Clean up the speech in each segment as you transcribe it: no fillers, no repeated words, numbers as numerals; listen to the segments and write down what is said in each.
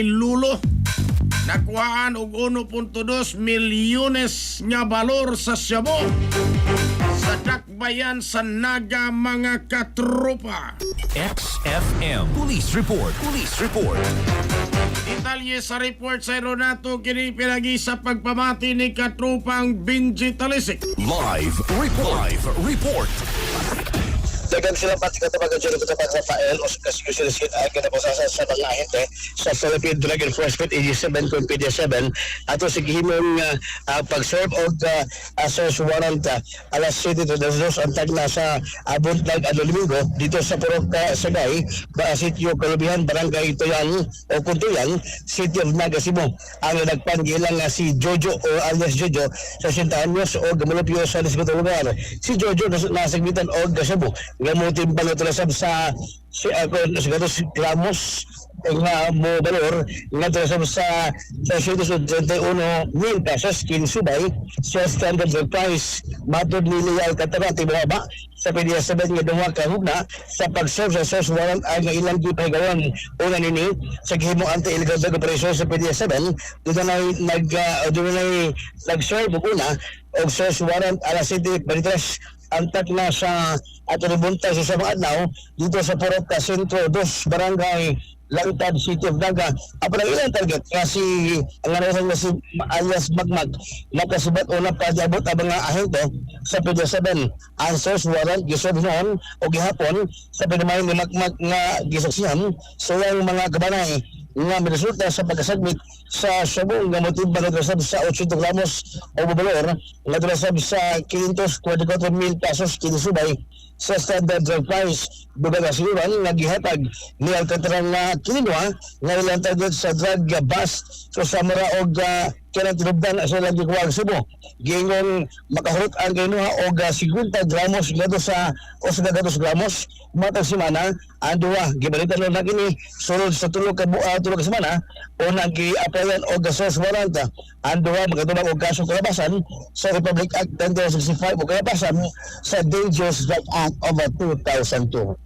lulo nakuhaan og 1.2 milyones nga balor sa Cebu sa dakbayan sa Naga mga katropa. XFM Police Report. Police Report. Detalye sa report sa Ronato kini pinagi sa pagpamati ni katropang Benji Talisik. Live report. Dagan sila pati katabagan dyan ito pag Rafael o kasigusin ay kinapasasan sa mga ahente sa Philippine Drug Enforcement AG7 kung PD7 ato sa gihimong pag-serve o search warrant alas 7 to 2 ang tagna sa buntag Domingo dito sa Purok Sagay, Sitio Kalubihan, Barangay Toyan o Kuntuyan, City of Naga, Cebu. Ang nagpangilang si Jojo o alias Jojo sa 60 anyos o gamulupyo sa lisbutang lugar. Si Jojo nasagbitan o Cebu ngamutin pangatulasab sa gramos nga mo balor nga tulasab sa 131,000 pesos kinsubay sa standard of price matod ni Leal Catarati baba sa PD7 nga duha ka hugna sa pag-serve sa search warrant ang ilang gipahigawan una nini sa gihimong anti-illegal drug operation sa PD7 dito na nag-serve una og search warrant alas 7 23 antak na sa ato buntay sa mga adlaw dito sa Purok Sentro 2 Barangay Langtad, City of Naga. Apa lang ilang target kasi ang narasan na si alias Magmag nakasibat o napadyabot ang mga ahente sa PD7 answers warrant gisob noon o gihapon sa pinamahin ni Magmag nga gisaksihan so yung mga kabanay nga resulta sa pagkasagmit sa Cebu nga motiba na drasab sa 800 gramos o babalor nga drasab sa 544,000 pesos kinisubay sa standard drug price duga na siluran nga gihatag ni Alcantara nga kininwa nga ilang target sa drug bust so sa mara og kanang tinubdan sa lang gikuwag Cebu gingon makahurot ang kinuha og 50 gramos ngadto sa 200 gramos matag semana ang duha gibalitan na kini sulod sa tulo ka semana o nag-applyan og search warrant ang duha magatubang og kaso kalabasan sa Republic Act 1065 o kalabasan sa Dangerous Drug Act of 2002.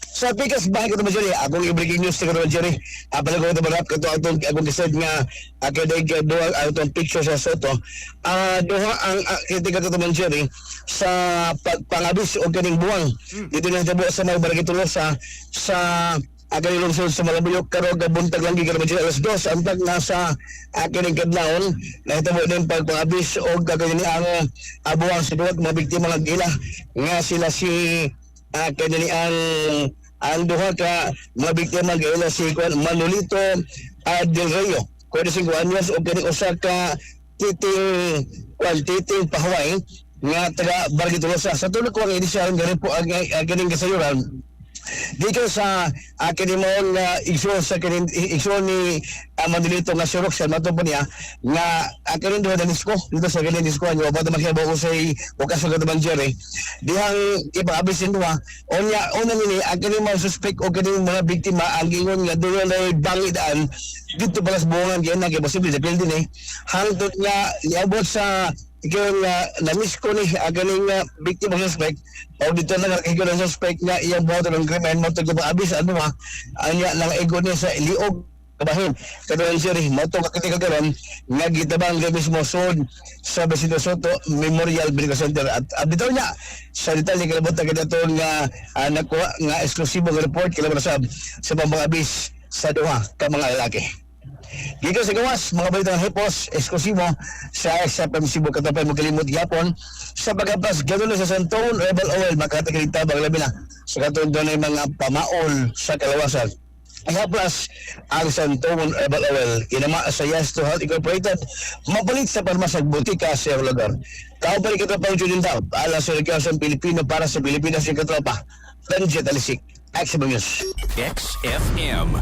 Sa pikas bahay ko naman Jerry, akong i-breaking news ko naman Jerry. Pala ko ito marap ko ito akong decide nga akadig doon itong picture sa soto. Doha ang kritika ko naman Jerry sa pagpangabis o kaning buwang. Dito na jabo sa mga barangay tulo sa aking lungsod sa Malabuyok karog buntag lang gikan naman Jerry alas 2 ang tag nasa aking kadlawon nahitabo din pagpangabis o gagawin ang buwang sa duwag mga biktima ng gila nga sila si kanyan ang duha ka mga biktima gila si Manolito Del Rio 45 anyos o kini usa ka titing pahuway nga taga Barangay Tolosa sa tulog ko ang inisyal nga rin po ang ganing kasayuran dito sa kinimon na issue ni Manolito nga surok siya mato po niya nga kinin doon na nisko dito sa galing nisko nyo pa naman kaya ko sa okaso ka naman Jerry dihang ipang-abis din doon una nini ang kinimon suspect o kining mga biktima ang ingon nga doon na bangidaan dito pala sa buwangan kaya na kaya posible na din hangtod nga iabot sa ikaw nga na-miss ko ni galing biktima suspect o dito na ikaw na suspect nga iyang buhato ng krimen mo ito abis ano anya lang ego niya sa liog kabahin kadoon siya rin mo ito kakitika karon nga gitabang gamis mo sod sa Besido Soto Memorial Medical Center at dito niya sa detalye kalabot na ganito nga nakuha nga eksklusibo nga report kalabot sa mga abis sa duha ka mga lalaki. Dito sa gawas, mga balitang hipos, eksklusibo sa XFM Cebu Katapay magkalimot yapon sa pagkapas gano'n sa Santone Herbal Oil makatagalita bang labi na sa katong doon ay mga pamaol sa kalawasan. Kaya plus, ang Santone Herbal Oil inama sa Yes to Health Incorporated mapalit sa parmasag butika sa iyong lugar. Kaupay katapang Julian Taub, alas sa Recreation Pilipino para sa Pilipinas yung katropa. Benji Talisik, XFM News. XFM